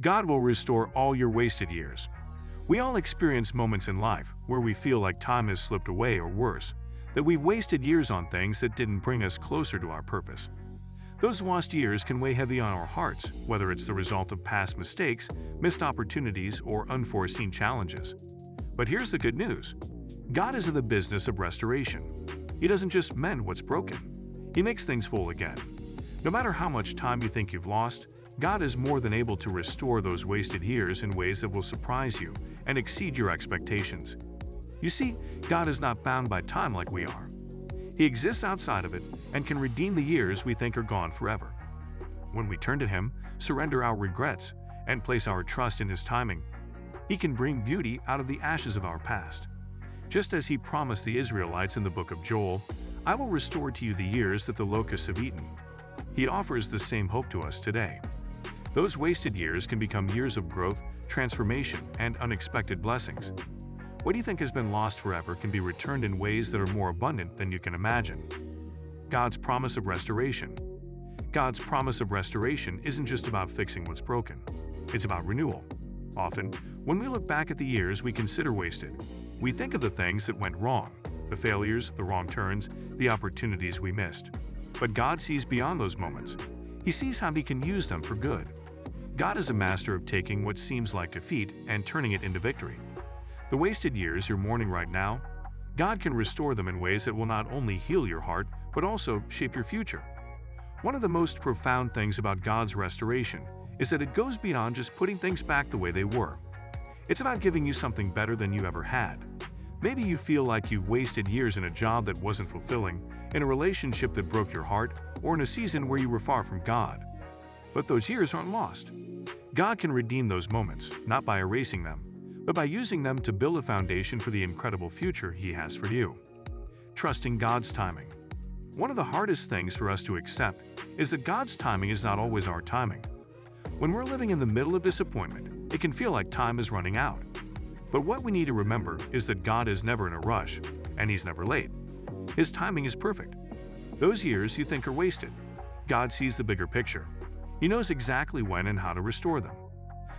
God will restore all your wasted years. We all experience moments in life where we feel like time has slipped away, or worse, that we've wasted years on things that didn't bring us closer to our purpose. Those lost years can weigh heavy on our hearts, whether it's the result of past mistakes, missed opportunities, or unforeseen challenges. But here's the good news. God is in the business of restoration. He doesn't just mend what's broken. He makes things whole again. No matter how much time you think you've lost, God is more than able to restore those wasted years in ways that will surprise you and exceed your expectations. You see, God is not bound by time like we are. He exists outside of it and can redeem the years we think are gone forever. When we turn to Him, surrender our regrets, and place our trust in His timing, He can bring beauty out of the ashes of our past. Just as He promised the Israelites in the book of Joel, "I will restore to you the years that the locusts have eaten." He offers the same hope to us today. Those wasted years can become years of growth, transformation, and unexpected blessings. What do you think has been lost forever can be returned in ways that are more abundant than you can imagine. God's promise of restoration. God's promise of restoration isn't just about fixing what's broken. It's about renewal. Often, when we look back at the years we consider wasted, we think of the things that went wrong, the failures, the wrong turns, the opportunities we missed. But God sees beyond those moments. He sees how He can use them for good. God is a master of taking what seems like defeat and turning it into victory. The wasted years you're mourning right now, God can restore them in ways that will not only heal your heart, but also shape your future. One of the most profound things about God's restoration is that it goes beyond just putting things back the way they were. It's about giving you something better than you ever had. Maybe you feel like you've wasted years in a job that wasn't fulfilling, in a relationship that broke your heart, or in a season where you were far from God. But those years aren't lost. God can redeem those moments, not by erasing them, but by using them to build a foundation for the incredible future He has for you. Trusting God's timing. One of the hardest things for us to accept is that God's timing is not always our timing. When we're living in the middle of disappointment, it can feel like time is running out. But what we need to remember is that God is never in a rush, and He's never late. His timing is perfect. Those years you think are wasted, God sees the bigger picture. He knows exactly when and how to restore them.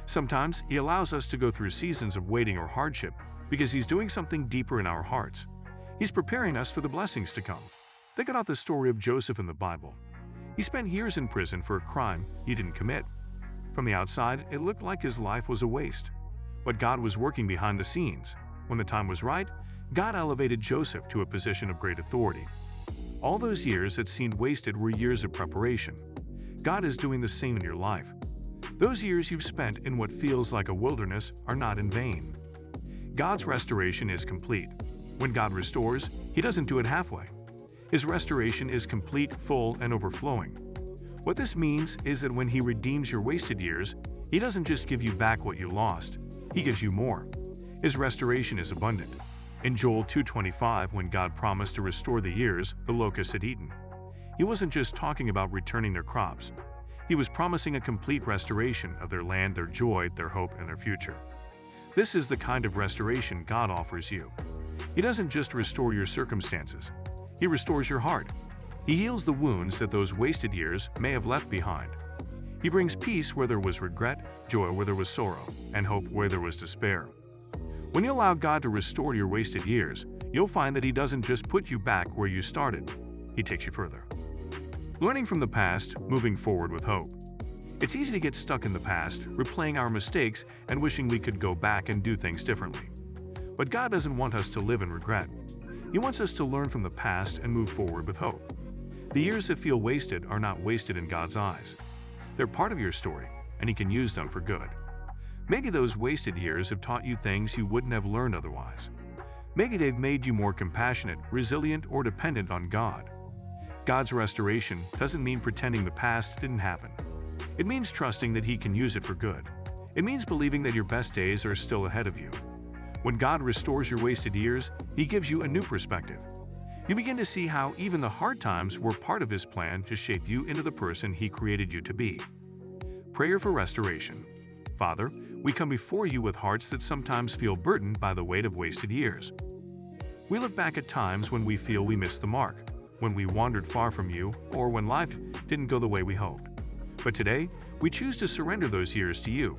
Sometimes He allows us to go through seasons of waiting or hardship because He's doing something deeper in our hearts. He's preparing us for the blessings to come. Think about the story of Joseph in the Bible. He spent years in prison for a crime he didn't commit. From the outside, it looked like his life was a waste. But God was working behind the scenes. When the time was right, God elevated Joseph to a position of great authority. All those years that seemed wasted were years of preparation. God is doing the same in your life. Those years you've spent in what feels like a wilderness are not in vain. God's restoration is complete. When God restores, He doesn't do it halfway. His restoration is complete, full, and overflowing. What this means is that when He redeems your wasted years, He doesn't just give you back what you lost, He gives you more. His restoration is abundant. In Joel 2:25, when God promised to restore the years the locusts had eaten, He wasn't just talking about returning their crops. He was promising a complete restoration of their land, their joy, their hope, and their future. This is the kind of restoration God offers you. He doesn't just restore your circumstances. He restores your heart. He heals the wounds that those wasted years may have left behind. He brings peace where there was regret, joy where there was sorrow, and hope where there was despair. When you allow God to restore your wasted years, you'll find that He doesn't just put you back where you started. He takes you further. Learning from the past, moving forward with hope. It's easy to get stuck in the past, replaying our mistakes and wishing we could go back and do things differently. But God doesn't want us to live in regret. He wants us to learn from the past and move forward with hope. The years that feel wasted are not wasted in God's eyes. They're part of your story, and He can use them for good. Maybe those wasted years have taught you things you wouldn't have learned otherwise. Maybe they've made you more compassionate, resilient, or dependent on God. God's restoration doesn't mean pretending the past didn't happen. It means trusting that He can use it for good. It means believing that your best days are still ahead of you. When God restores your wasted years, He gives you a new perspective. You begin to see how even the hard times were part of His plan to shape you into the person He created you to be. Prayer for restoration. Father, we come before You with hearts that sometimes feel burdened by the weight of wasted years. We look back at times when we feel we missed the mark, when we wandered far from You, or when life didn't go the way we hoped. But today, We choose to surrender those years to you,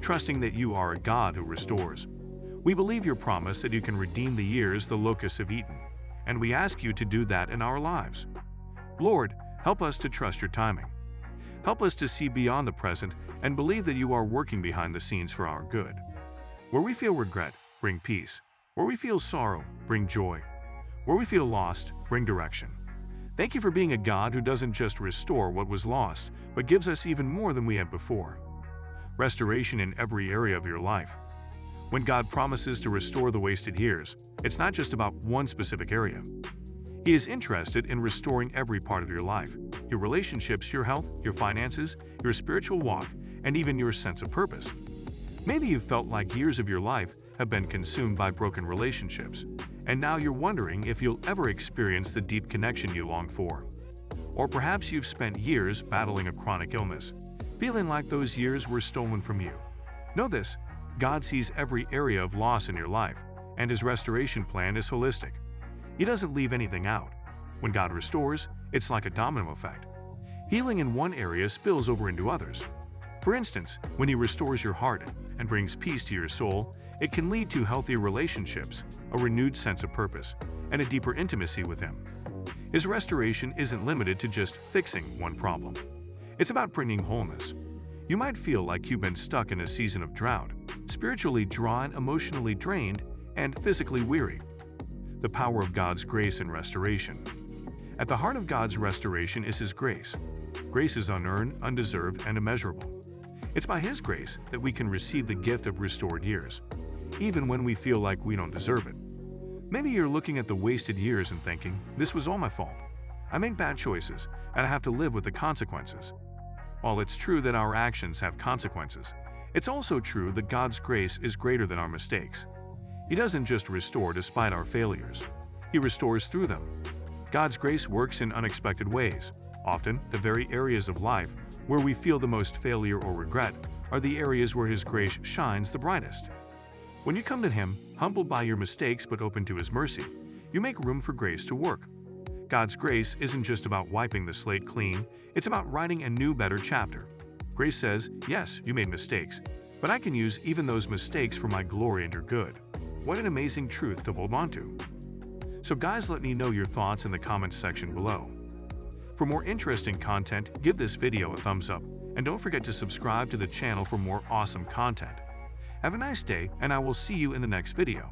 trusting that you are a God who restores. We believe your promise that you can redeem the years the locusts have eaten, and we ask you to do that in our lives. Lord, help us to trust your timing. Help us to see beyond the present and believe that you are working behind the scenes for our good. Where we feel regret, bring peace. Where we feel sorrow, bring joy. Where we feel lost, bring direction. Thank you for being a God who doesn't just restore what was lost, but gives us even more than we had before. Restoration in every area of your life. When God promises to restore the wasted years, it's not just about one specific area. He is interested in restoring every part of your life, your relationships, your health, your finances, your spiritual walk, and even your sense of purpose. Maybe you felt like years of your life have been consumed by broken relationships, and now you're wondering if you'll ever experience the deep connection you long for. Or perhaps you've spent years battling a chronic illness, feeling like those years were stolen from you. Know this: God sees every area of loss in your life, and His restoration plan is holistic. He doesn't leave anything out. When God restores, it's like a domino effect. Healing in one area spills over into others. For instance, when He restores your heart and brings peace to your soul, it can lead to healthier relationships, a renewed sense of purpose, and a deeper intimacy with Him. His restoration isn't limited to just fixing one problem. It's about bringing wholeness. You might feel like you've been stuck in a season of drought, spiritually drawn, emotionally drained, and physically weary. The power of God's grace and restoration. At the heart of God's restoration is His grace. Grace is unearned, undeserved, and immeasurable. It's by His grace that we can receive the gift of restored years, even when we feel like we don't deserve it. Maybe you're looking at the wasted years and thinking, this was all my fault. I made bad choices, and I have to live with the consequences. While it's true that our actions have consequences, it's also true that God's grace is greater than our mistakes. He doesn't just restore despite our failures. He restores through them. God's grace works in unexpected ways. Often, the very areas of life where we feel the most failure or regret are the areas where His grace shines the brightest. When you come to Him, humbled by your mistakes but open to His mercy, you make room for grace to work. God's grace isn't just about wiping the slate clean, it's about writing a new, better chapter. Grace says, yes, you made mistakes, but I can use even those mistakes for my glory and your good. What an amazing truth to hold on to. So guys, let me know your thoughts in the comments section below. For more interesting content, give this video a thumbs up, and don't forget to subscribe to the channel for more awesome content. Have a nice day, and I will see you in the next video.